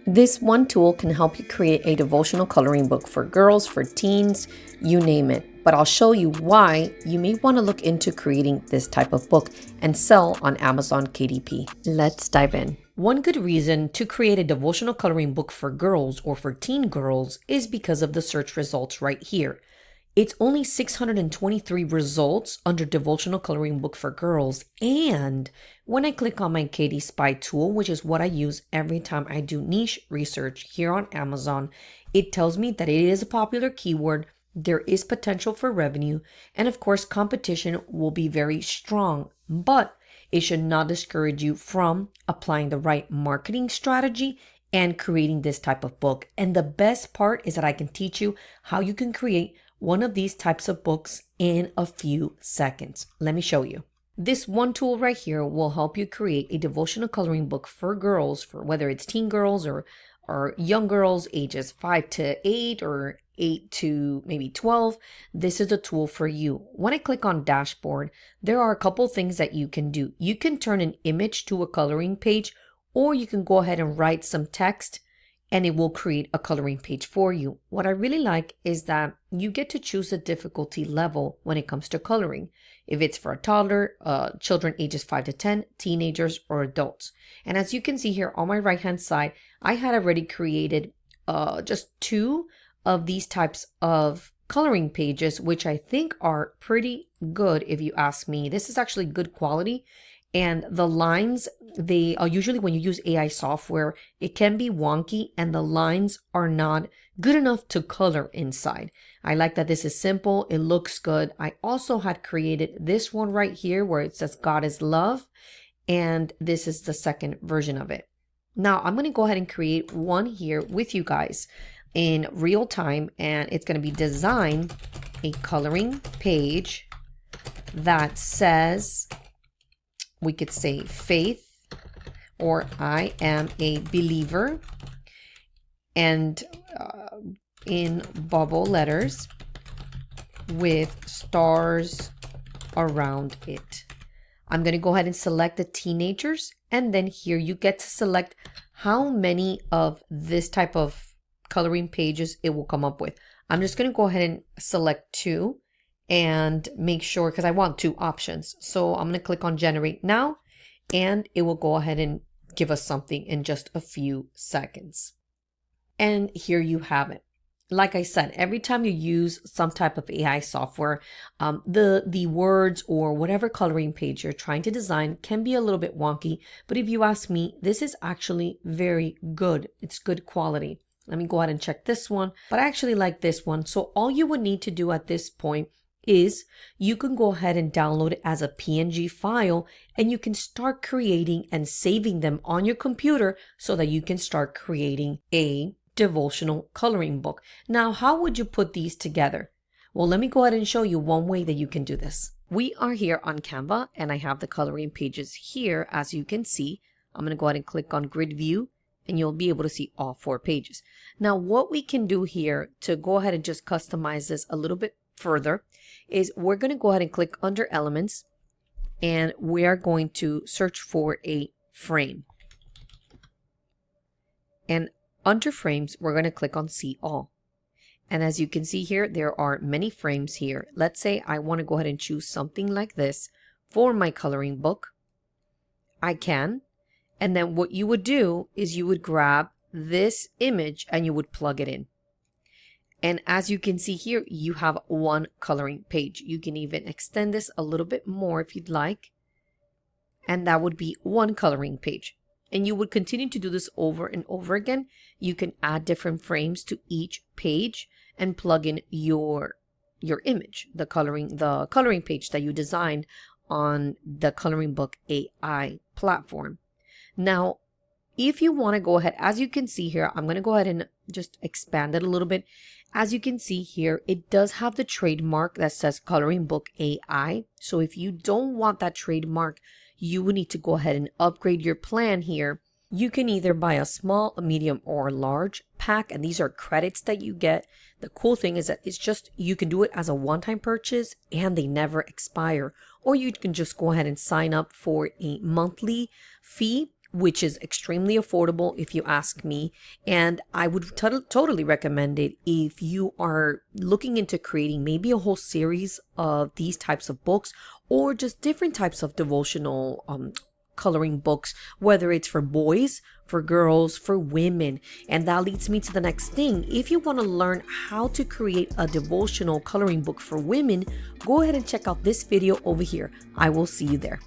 This one tool can help you create a devotional coloring book for girls, for teens, you name it. But I'll show you why you may want to look into creating this type of book and sell on Amazon KDP. Let's dive in. One good reason to create a devotional coloring book for girls or for teen girls is because of the search results right here. It's only 623 results under devotional coloring book for girls. And when I click on my KD Spy tool, which is what I use every time I do niche research here on Amazon, it tells me that it is a popular keyword. There is potential for revenue. And of course, competition will be very strong, but it should not discourage you from applying the right marketing strategy and creating this type of book. And the best part is that I can teach you how you can create one of these types of books in a few seconds. Let me show you. This one tool right here will help you create a devotional coloring book for girls, for whether it's teen girls or young girls ages 5 to 8 or 8 to maybe 12. This is a tool for you. When I click on dashboard, there are a couple things that you can do. You can turn an image to a coloring page, or you can go ahead and write some text and it will create a coloring page for you. What I really like is that you get to choose a difficulty level when it comes to coloring. If it's for a toddler, children ages 5 to 10, teenagers, or adults. And as you can see here on my right hand side, I had already created just 2 of these types of coloring pages, which I think are pretty good if you ask me. This is actually good quality. And the lines, they are usually, when you use AI software, it can be wonky and the lines are not good enough to color inside. I like that this is simple. It looks good. I also had created this one right here where it says God is love. And this is the second version of it. Now I'm going to go ahead and create one here with you guys in real time. And it's going to be design a coloring page that says, we could say faith, or I am a believer, and in bubble letters with stars around it. I'm going to go ahead and select the teenagers, and then here you get to select how many of this type of coloring pages it will come up with. I'm just going to go ahead and select 2 and make sure, because I want 2 options. So I'm going to click on generate now, and it will go ahead and give us something in just a few seconds. And here you have it. Like I said, every time you use some type of AI software, the words or whatever coloring page you're trying to design can be a little bit wonky. But if you ask me, this is actually very good. It's good quality. Let me go ahead and check this one. But I actually like this one. So all you would need to do at this point is you can go ahead and download it as a PNG file, and you can start creating and saving them on your computer so that you can start creating a devotional coloring book. Now, how would you put these together? Well, let me go ahead and show you one way that you can do this. We are here on Canva, and I have the coloring pages here. As you can see, I'm going to go ahead and click on grid view, and you'll be able to see all 4 pages. Now, what we can do here to go ahead and just customize this a little bit further is we're going to go ahead and click under elements, and we are going to search for a frame. And under frames, we're going to click on see all. And as you can see here, there are many frames here. Let's say I want to go ahead and choose something like this for my coloring book. I can. And then what you would do is you would grab this image and you would plug it in. And as you can see here, you have one coloring page. You can even extend this a little bit more if you'd like. And that would be one coloring page. And you would continue to do this over and over again. You can add different frames to each page and plug in your image, the coloring page that you designed on the Coloring Book AI platform. Now, if you want to go ahead, as you can see here, I'm going to go ahead and just expand it a little bit. As you can see here, it does have the trademark that says Coloring Book AI. So if you don't want that trademark, you will need to go ahead and upgrade your plan here. You can either buy a small, a medium, or a large pack, and these are credits that you get. The cool thing is that it's just, you can do it as a one-time purchase and they never expire. Or you can just go ahead and sign up for a monthly fee which is extremely affordable if you ask me. And I would totally recommend it if you are looking into creating maybe a whole series of these types of books, or just different types of devotional coloring books, whether it's for boys, for girls, for women. And that leads me to the next thing. If you want to learn how to create a devotional coloring book for women, go ahead and check out this video over here. I will see you there.